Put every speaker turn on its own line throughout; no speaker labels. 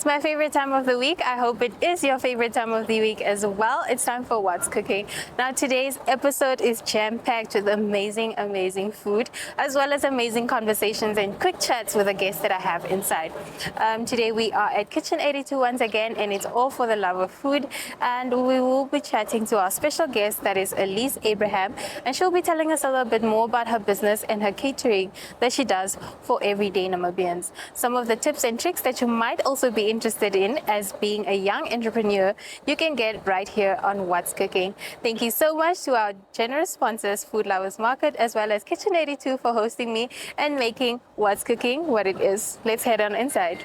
It's my favorite time of the week. I hope it is your favorite time of the week as well. It's time for What's Cooking. Now, today's episode is jam-packed with amazing, amazing food, as well as amazing conversations and quick chats with the guests that I have inside. Today, we are at Kitchen 82 once again, and it's all for the love of food. And we will be chatting to our special guest, that is Elise Abraham, and she'll be telling us a little bit more about her business and her catering that she does for everyday Namibians. Some of the tips and tricks that you might also be interested in as being a young entrepreneur, you can get right here on What's Cooking. Thank you so much to our generous sponsors, Food Lovers Market, as well as Kitchen 82 for hosting me and making What's Cooking what it is. Let's head on inside.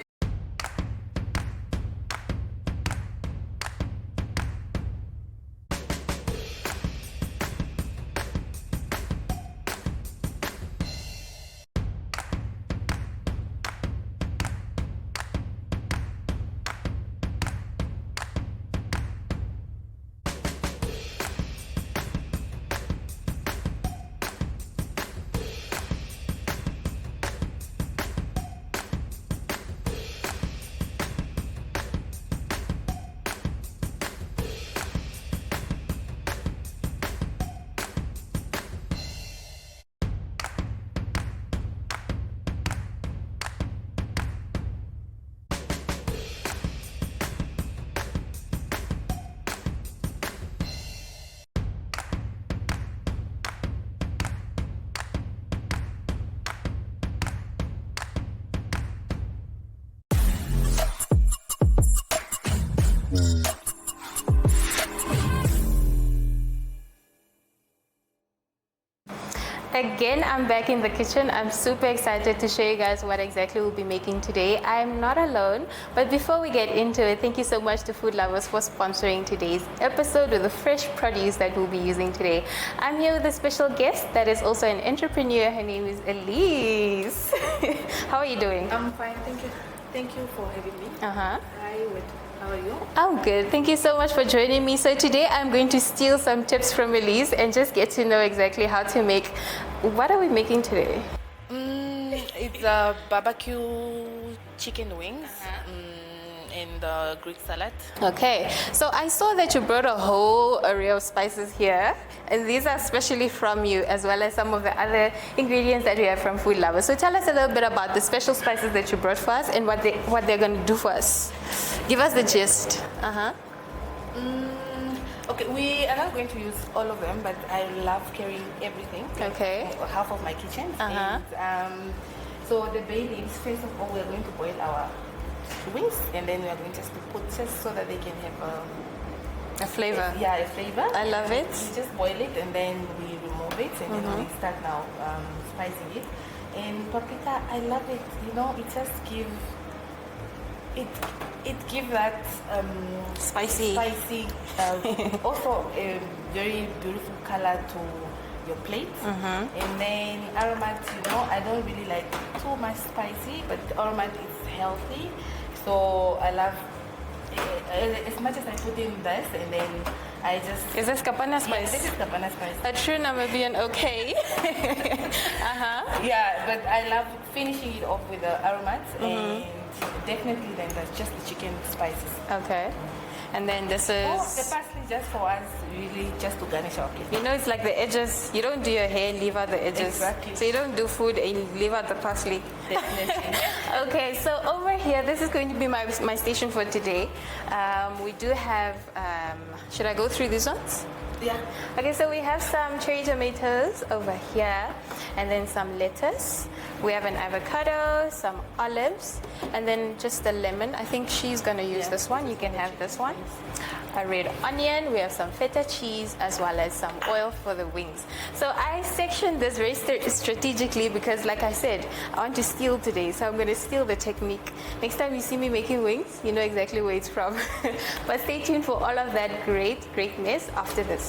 Again, I'm back in the kitchen. I'm super excited to show you guys what exactly we'll be making today. I'm not alone, but before we get into it, thank you so much to Food Lovers for sponsoring today's episode with the fresh produce that we'll be using today. I'm here with a special guest that is also an entrepreneur. Her name is Elise. How are you doing?
I'm fine, thank you. Thank you for having me.
Uh-huh.
How are you?
I'm good. Thank you so much for joining me. So today I'm going to steal some tips from Elise and just get to know exactly how to make. What are we making today?
It's a barbecue chicken wings and Greek salad.
Okay, so I saw that you brought a whole array of spices here, and these are specially from you, as well as some of the other ingredients that we have from Food Lovers. So tell us a little bit about the special spices that you brought for us and what they're going to do for us. Give us the gist.
Okay, we are not going to use all of them, but I love carrying everything.
Okay.
Half of my kitchen. And, so the bay leaves, first of all, we're going to boil our wings, and then we are going just to put just so that they can have
a flavor.
A flavor.
I love it.
We just boil it and then we remove it, and then we start now spicing it. And paprika, I love it. You know, it just gives it that
Spicy.
also a very beautiful color to your plate. And then aromat, you know, I don't really like too much spicy, but aromat is healthy, so I love as much as I put in this, and then I just...
Is this kapana spice?
Yeah, this is kapana spice.
A true Namibian, okay.
Yeah, but I love finishing it off with the aromats, and definitely then that's just the chicken spices.
Okay. And then this is...
The parsley just for us, really just to garnish our plate.
You know, it's like the edges. You don't do your hair, leave out the edges.
Exactly.
So you don't do food and leave out the parsley.
Definitely.
Okay, so over here, this is going to be my station for today. We do have... should I go through these ones?
Yeah.
Okay, so we have some cherry tomatoes over here, and then some lettuce. We have an avocado, some olives, and then just a lemon. I think she's gonna use this one. You can have this one. A red onion. We have some feta cheese, as well as some oil for the wings. So I sectioned this very strategically because, like I said, I want to steal today. So I'm gonna steal the technique. Next time you see me making wings, you know exactly where it's from. But stay tuned for all of that greatness after this.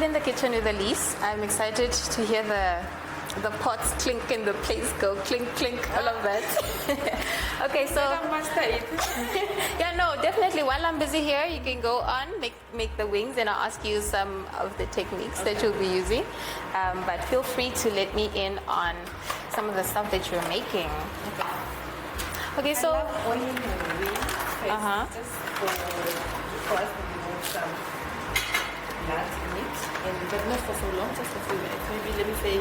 still in the kitchen with Elise. I'm excited to hear the pots clink and the plates go clink, clink, all of that. Okay, so yeah, no, definitely. While I'm busy here, you can go on make the wings, and I'll ask you some of the techniques that you'll be using. But feel free to let me in on some of the stuff that you're making. Okay, so
oiling the wings first, just for us to remove some blood in it, but not for so long, just a few minutes. Maybe let me say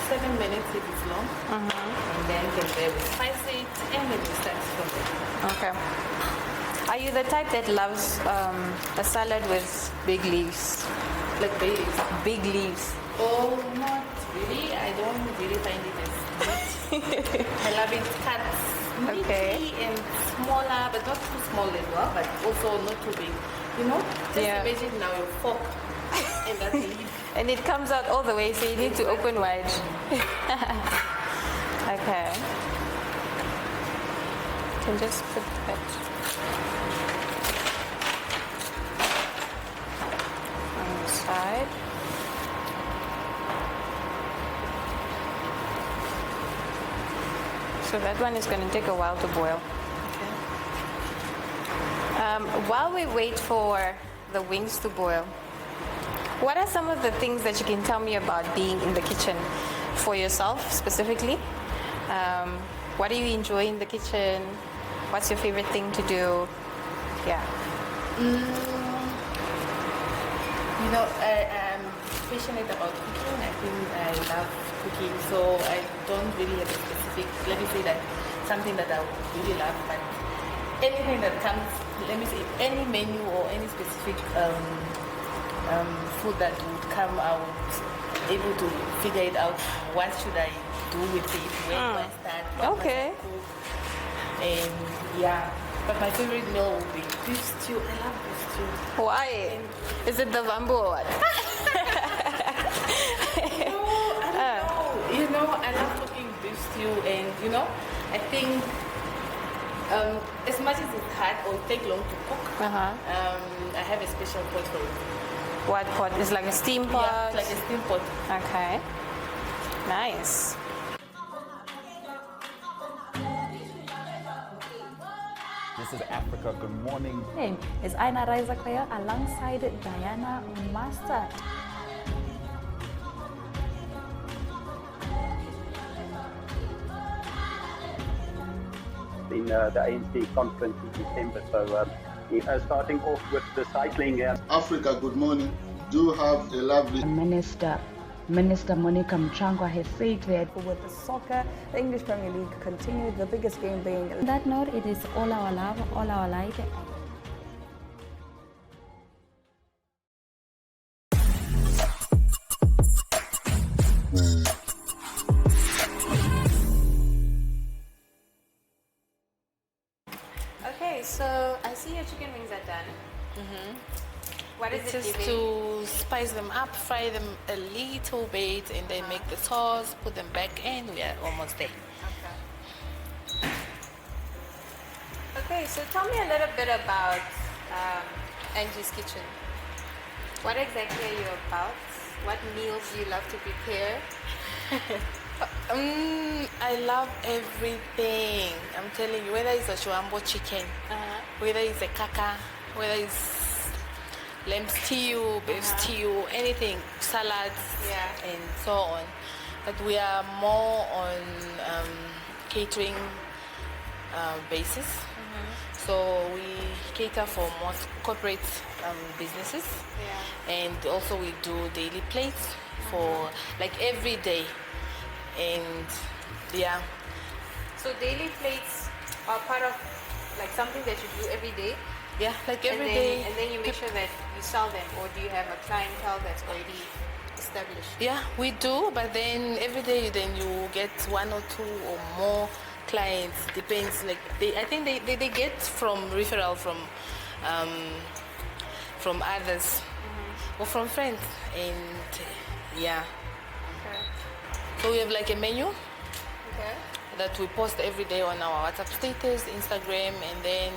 7 minutes if it's long, and then from there we spice it, and then we start from there.
Okay. Are you the type that loves a salad with big leaves?
Like babies.
Big leaves.
Oh, not really. I don't really find it as neat. I love it cut neatly and smaller, but not too small as well, but also not too big. You know? Just imagine now your fork and that's a leaf.
And it comes out all the way, so you need to open wide. Okay. You can just put that on the side. So that one is going to take a while to boil. While we wait for the wings to boil, what are some of the things that you can tell me about being in the kitchen for yourself specifically? What do you enjoy in the kitchen? What's your favorite thing to do? Yeah.
You know, I'm passionate about cooking. I think I love cooking, so I don't really have a specific, let me say that, something that I would really love, but anything that comes, let me say, any menu or any specific food that would come, I would able to figure it out. What should I do with it? Where do I start? What must I cook? And yeah, but my favorite meal would be beef stew. I love beef stew.
Why? Is it the bamboo or what?
No, I don't know. You know, I love cooking beef stew, and you know, I think as much as it's hard or take long to cook, I have a special pot for it.
What pot? It's like a steam pot?
Yeah, like a steam pot.
Okay. Nice.
This is Africa. Good morning.
Name is Aina Raizakaya alongside Diana Master.
In the ANC conference in December. So starting off with the cycling.
Africa, good morning. Do have a lovely...
Minister Monica Mchangwa has said that
With the soccer, the English Premier League continued, the biggest game being...
on that note, it is all our love, all our light.
Okay, so I see your chicken wings are done. What is
It's
it
just
giving?
to spice them up, fry them a little bit, and then make the sauce, put them back in. We are almost there.
Okay, so tell me a little bit about Angie's Kitchen. What exactly are you about? What meals do you love to prepare?
I love everything. I'm telling you, whether it's a shuambo chicken, whether it's a kaka, whether it's lamb stew, beef stew, anything, salads, and so on. But we are more on catering basis. So we cater for most corporate businesses, and also we do daily plates for like every day. And yeah,
So daily plates are part of like something that you do every day,
yeah, like
and
every
then,
day.
and then you make sure that you sell them, or do you have a clientele that's already established?
Yeah, we do, but then every day then you get one or two or more clients. Depends. Like I think they get from referral from others or from friends, and yeah.
Okay.
So we have like a menu
Okay.
that we post every day on our WhatsApp status, Instagram, and then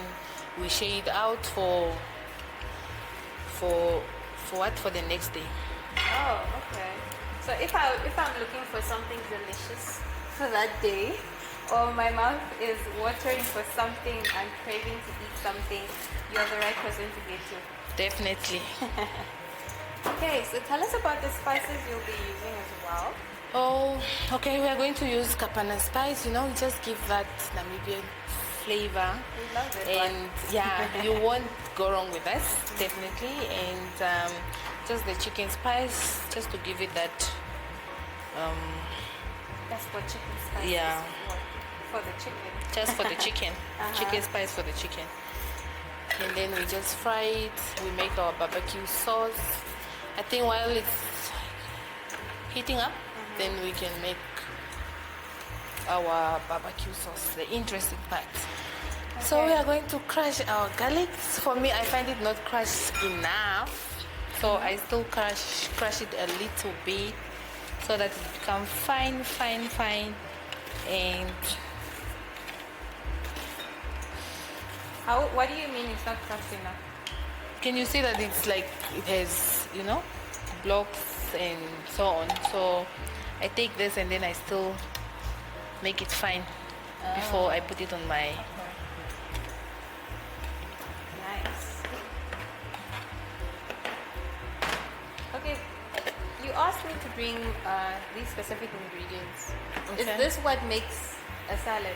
we share it out for for what? For the next day.
Oh, okay. So if I'm looking for something delicious for that day, or my mouth is watering for something, I'm craving to eat something, you're the right person to get to.
Definitely.
Okay, so tell us about the spices you'll be using as well.
Oh, okay, we are going to use kapana spice, you just give that Namibian flavor.
We love it.
And yeah, you won't go wrong with that, definitely. And just the chicken spice, just to give it that.
That's what chicken spice
Yeah.
is for the chicken.
Just for the chicken. Chicken spice for the chicken. And then we just fry it. We make our barbecue sauce. I think while it's heating up, then we can make our barbecue sauce, the interesting part. So we are going to crush our garlic. For me, I find it not crushed enough. So I still crush it a little bit so that it becomes fine. And
What do you mean it's not crushed enough?
can you see that it's like it has, blocks and so on. So I take this and then I still make it fine before I put it on my...
Nice. Okay, you asked me to bring these specific ingredients. Is
Okay.
this what makes a salad?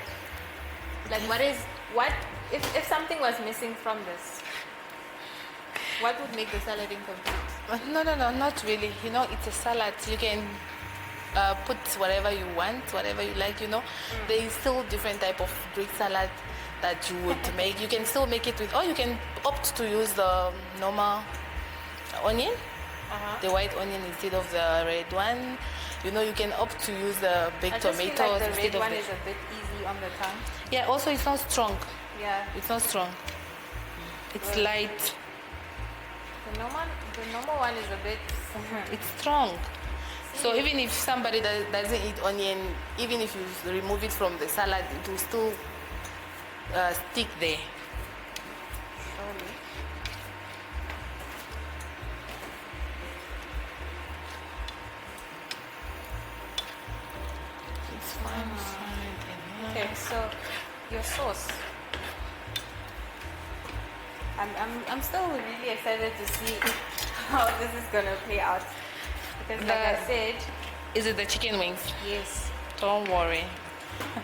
Like if something was missing from this, what would make the salad incomplete?
No, not really. It's a salad. You can put whatever you want, whatever you like, There is still different type of Greek salad that you would make. You can still make it with, or you can opt to use the normal onion, the white onion instead of the red one. You can opt to use the baked
I just feel
tomatoes
like the
instead
red
of
one
the...
is a bit easy on the tongue.
Yeah, also it's not strong.
Yeah.
It's not strong. It's light.
The normal one is a bit.
It's strong. So even if somebody doesn't eat onion, even if you remove it from the salad, it will still stick there.
Surely.
It's fine.
Okay, so your sauce. I'm still really excited to see how this is gonna play out. Because like I said,
Is it the chicken wings?
yes.
Don't worry.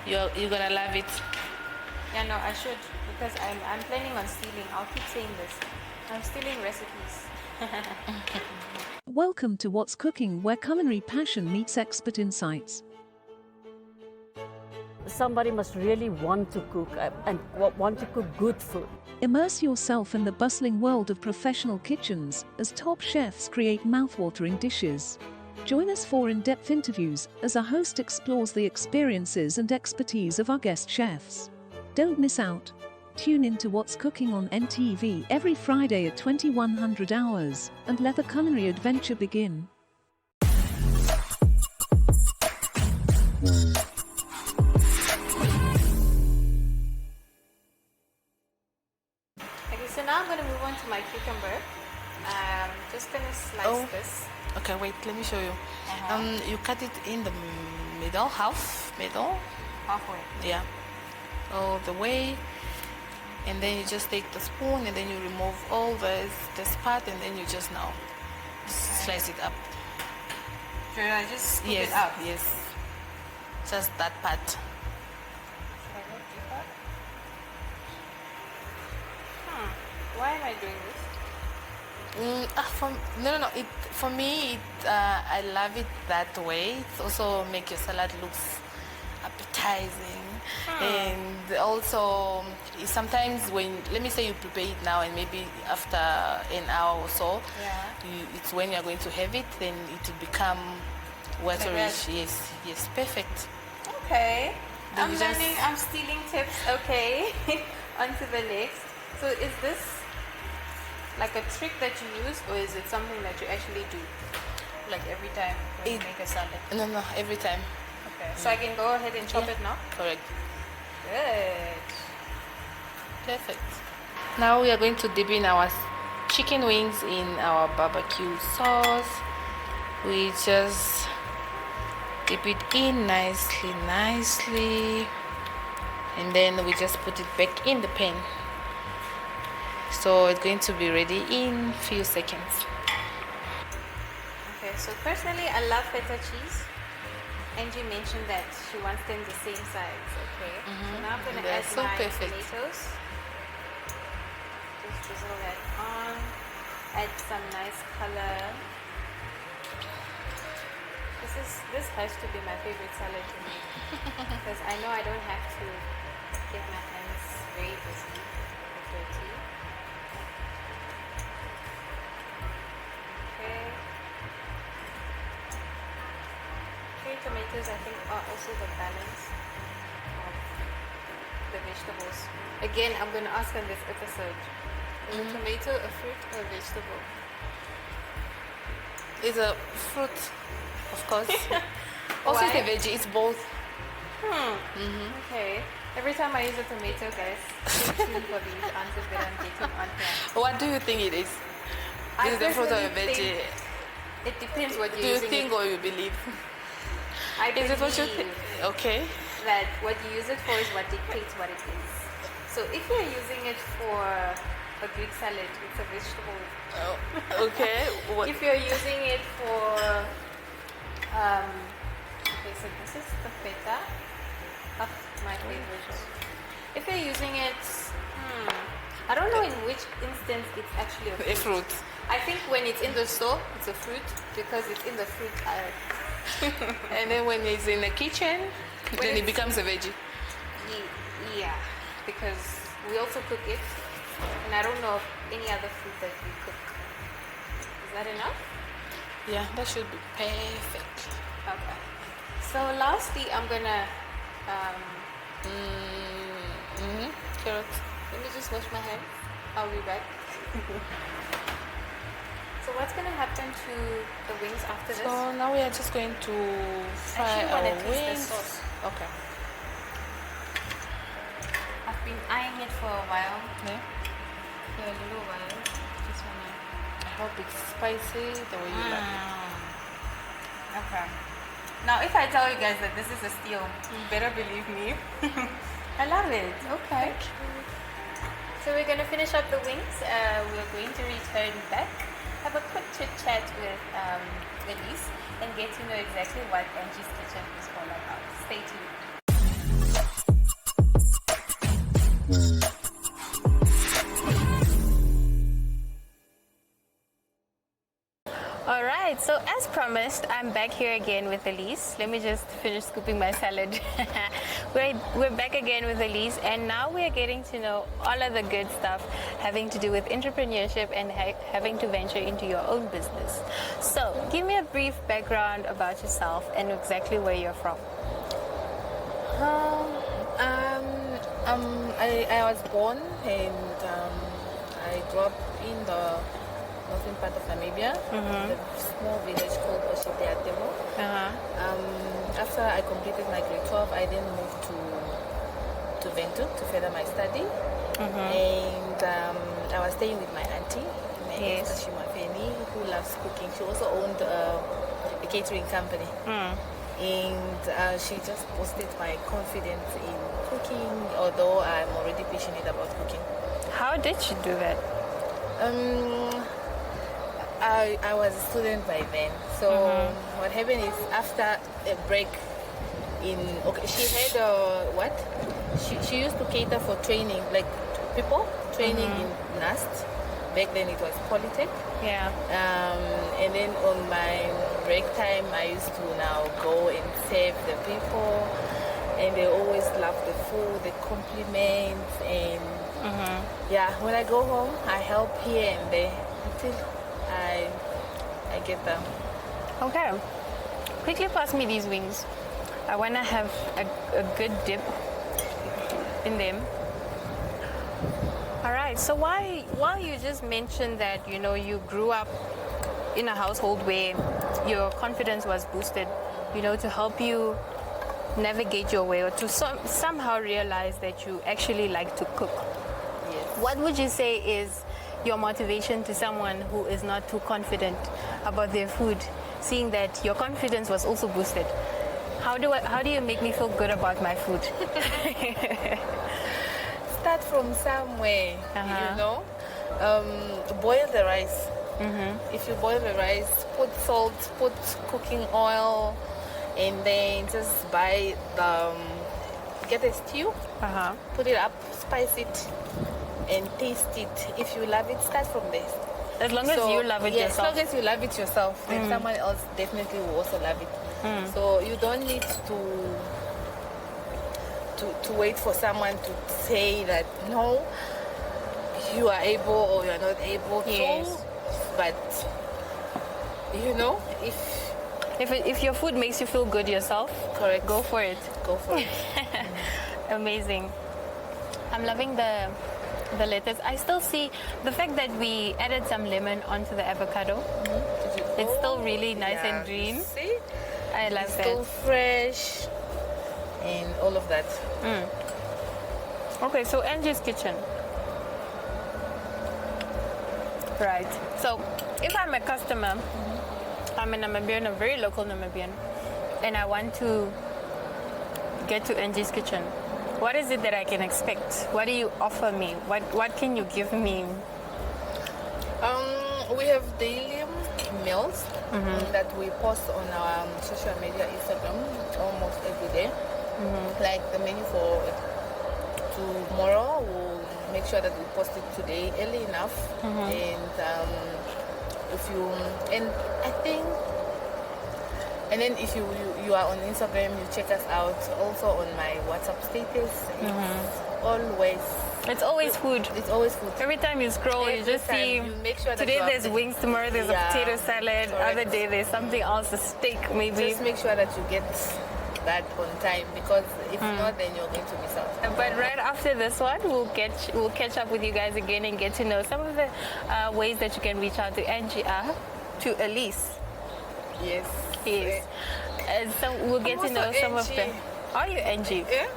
You're gonna love it.
Yeah, no, I should because I'm planning on stealing. I'll keep saying this. I'm stealing recipes.
Welcome to What's Cooking, where culinary passion meets expert insights.
Somebody must really want to cook and want to cook good food.
Immerse yourself in the bustling world of professional kitchens as top chefs create mouthwatering dishes. Join us for in-depth interviews as our host explores the experiences and expertise of our guest chefs. Don't miss out. Tune in to What's Cooking on NTV every Friday at 2100 hours and let the culinary adventure begin.
Okay, so now I'm gonna move on to my cucumber. Just gonna slice this.
Okay, wait, let me show you. You cut it in the middle,
Halfway.
yeah, all the way, and then you just take the spoon and then you remove all this part and then you just now slice it up.
Should I just scoop
Yes,
it up?
yes, just that part.
Should I go deeper? Why am I doing this?
For me, I love it that way. It also make your salad looks appetizing, and also sometimes when, let me say you prepare it now and maybe after an hour or so, it's when you're going to have it, then it will become waterish. Yes, perfect.
Okay.
Then
I'm
you just-
learning, I'm stealing tips. Okay. On to the next. So is this like a trick that you use, or is it something that you actually do? Like every time when you make a salad?
No, every time.
Okay. So I can go ahead and chop it now?
Correct.
Good.
Perfect. Now we are going to dip in our chicken wings in our barbecue sauce. We just dip it in nicely, and then we just put it back in the pan. So it's going to be ready in few seconds.
Okay, so personally I love feta cheese. Angie mentioned that she wants them the same size, okay? So now I'm going to add
so
my
perfect.
tomatoes. Just drizzle that on. Add some nice color. This has to be my favorite salad to make because I know I don't have to get my hands very busy or dirty. Okay. Cherry tomatoes, I think, are also the balance of the vegetables. Again, I'm going to ask on this episode, is a tomato a fruit or a vegetable?
It's a fruit, of course. Also, it's a
Why?
veggie. It's both.
Okay. Every time I use a tomato, guys, stay tuned for these answers that I'm getting on here.
What do you think it is?
I
Is it a fruit or a
personally
veggie?
think it depends what
Do
you're
you
using
think
it.
or you believe?
I
Is it what you
believe
think? Okay.
that what you use it for is what dictates what it is. So if you're using it for a Greek salad, it's a vegetable.
Okay. What?
If you're using it for, okay, so this is the feta. Oh, my favorite. If you're using it, I don't know in which instance it's actually a fruit.
A fruit.
I think when it's in the store, it's a fruit because it's in the fruit aisle.
And then when it's in the kitchen, then it
it's-
becomes a veggie.
Yeah, because we also cook it, and I don't know of any other fruit that we cook. Is that enough?
Yeah, that should be perfect.
Okay. So lastly, I'm gonna
Carrot.
let me just wash my hands. I'll be back. So what's gonna happen to the wings after this?
So now we are just going to fry
Actually, wanna
our
taste the
wings.
sauce.
Okay.
I've been eyeing it for a while,
Yeah.
for a little while. Just wanna.
I hope it's spicy the way you like it.
Okay. Now, if I tell you guys that this is a steal, you better believe me. I love it. Okay. So we're gonna finish up the wings. We're going to return back, have a quick chit chat with Elise, and get to know exactly what Angie's Kitchen is all about. Stay tuned. Alright, so as promised, I'm back here again with Elise. Let me just finish scooping my salad. We're back again with Elise, and now we're getting to know all of the good stuff having to do with entrepreneurship and having to venture into your own business. So, give me a brief background about yourself and exactly where you're from.
I was born and I grew up in the northern part of Namibia, a small village called Oshiteatemo. After I completed my grade 12, I then moved to Ventu to further my study. And I was staying with my auntie,
Yes.
Kashima Feni, who loves cooking. She also owned a catering company. And she just boosted my confidence in cooking, although I'm already passionate about cooking.
How did she do that?
I was a student by then, so what happened is after a break she had she used to cater for training, like people training in NAST. Back then it was Polytech.
Yeah.
And then on my break time I used to now go and serve the people, and they always love the food, the compliments, and yeah, when I go home I help here and there until I get them.
Okay. Quickly pass me these wings. I want to have a good dip in them. All right. So while you just mentioned that, you know, you grew up in a household where your confidence was boosted, you know, to help you navigate your way or to somehow realize that you actually like to cook.
Yes.
What would you say is your motivation to someone who is not too confident about their food, seeing that your confidence was also boosted? How do you make me feel good about my food?
Start from somewhere, you know. Boil the rice. If you boil the rice, put salt, put cooking oil, and then just buy get a stew, put it up, spice it, and taste it. If you love it, start from there.
As long as you love it yourself.
As long as you love it yourself, then someone else definitely will also love it. So you don't need to wait for someone to say that no, you are able or you are not able to. But you know,
if your food makes you feel good yourself,
correct,
go for it.
Go for it.
Amazing. I'm loving the lettuce. I still see the fact that we added some lemon onto the avocado. It's still really nice and green.
See?
I love
it's
that.
Still fresh and all of that.
Okay, so Angie's kitchen. Right. So if I'm a customer, I'm a Namibian, a very local Namibian, and I want to get to Angie's kitchen, what is it that I can expect? What do you offer me? What can you give me?
We have daily meals that we post on our social media, Instagram, almost every day. Like the menu for tomorrow, we'll make sure that we post it today early enough. And then if you are on Instagram, you check us out. Also on my WhatsApp status,
It's always food.
It's always food.
Every time you scroll, you just see,
you make sure that
today there's wings, tomorrow there's a potato salad, other day there's something else, a steak maybe.
Just make sure that you get that on time, because if not, then you're going to miss out.
But right after this one, we'll catch up with you guys again and get to know some of the ways that you can reach out to Angie, to Elise.
Yes.
And so we'll get to know some of them. Are you Angie?
Yeah.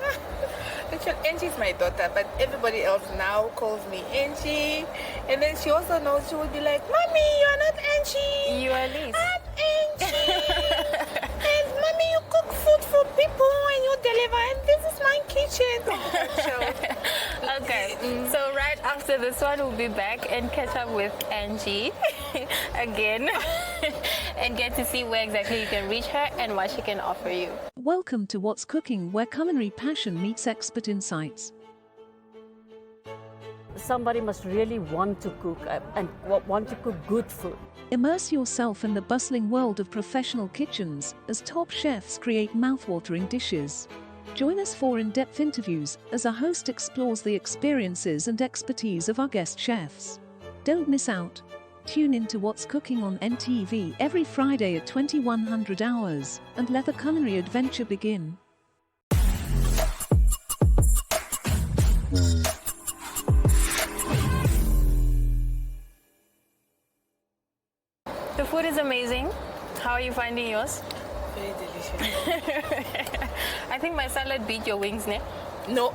Actually, Angie is my daughter, but everybody else now calls me Angie. And then she also knows, she would be like, Mommy, you're not Angie.
You are Elise.
I'm Angie. And Mommy, you cook food for people and you deliver, and this is my kitchen.
Okay, so right after this one, we'll be back and catch up with Angie again and get to see where exactly you can reach her and what she can offer you.
Welcome to What's Cooking, where culinary passion meets expert insights.
Somebody must really want to cook and want to cook good food.
Immerse yourself in the bustling world of professional kitchens as top chefs create mouth-watering dishes. Join us for in-depth interviews as our host explores the experiences and expertise of our guest chefs. Don't miss out. Tune in to What's Cooking on NTV every Friday at 2100 hours and let the culinary adventure begin.
The food is amazing. How are you finding yours?
Very delicious.
I think my salad beat your wings, ne?
No.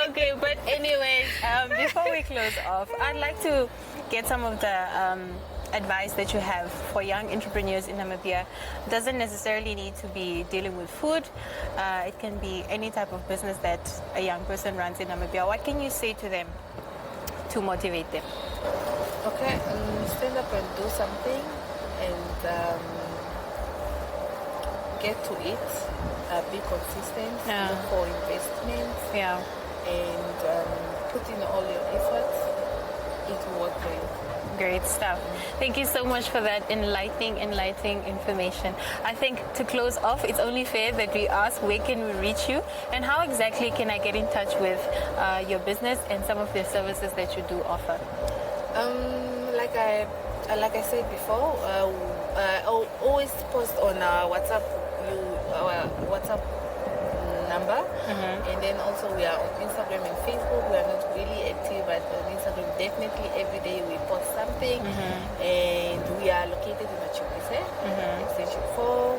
Okay, but anyway, before we close off, I'd like to get some of the advice that you have for young entrepreneurs in Namibia. Doesn't necessarily need to be dealing with food. It can be any type of business that a young person runs in Namibia. What can you say to them to motivate them?
Okay, stand up and do something and get to it. Be consistent. Look for investments. And put in all your efforts. It will work for you.
Great stuff. Thank you so much for that enlightening information. I think to close off, it's only fair that we ask, where can we reach you and how exactly can I get in touch with your business and some of the services that you do offer?
Like I said before, I'll always post on our WhatsApp number, and then also we are on Instagram and Facebook. We are not really active, but on Instagram definitely every day we post something, and we are located in Achubise, Extension 4.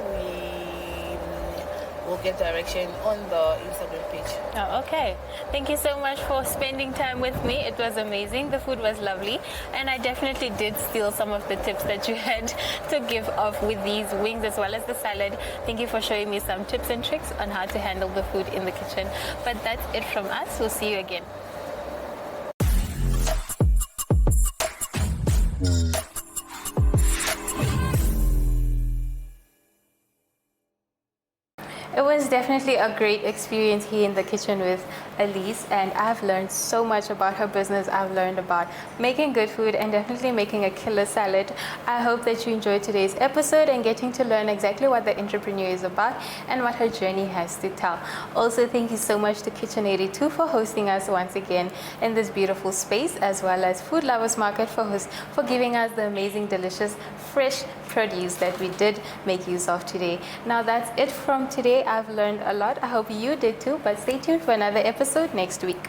will get direction on the Instagram page.
Oh, okay. Thank you so much for spending time with me. It was amazing. The food was lovely. And I definitely did steal some of the tips that you had to give off with these wings as well as the salad. Thank you for showing me some tips and tricks on how to handle the food in the kitchen. But that's it from us. We'll see you again. It was definitely a great experience here in the kitchen with Elise, and I've learned so much about her business. I've learned about making good food and definitely making a killer salad. I hope that you enjoyed today's episode and getting to learn exactly what the entrepreneur is about and what her journey has to tell. Also, thank you so much to Kitchen 82 for hosting us once again in this beautiful space, as well as Food Lovers Market for giving us the amazing, delicious, fresh produce that we did make use of today. Now that's it from today. I've learned a lot. I hope you did too, but stay tuned for another episode next week.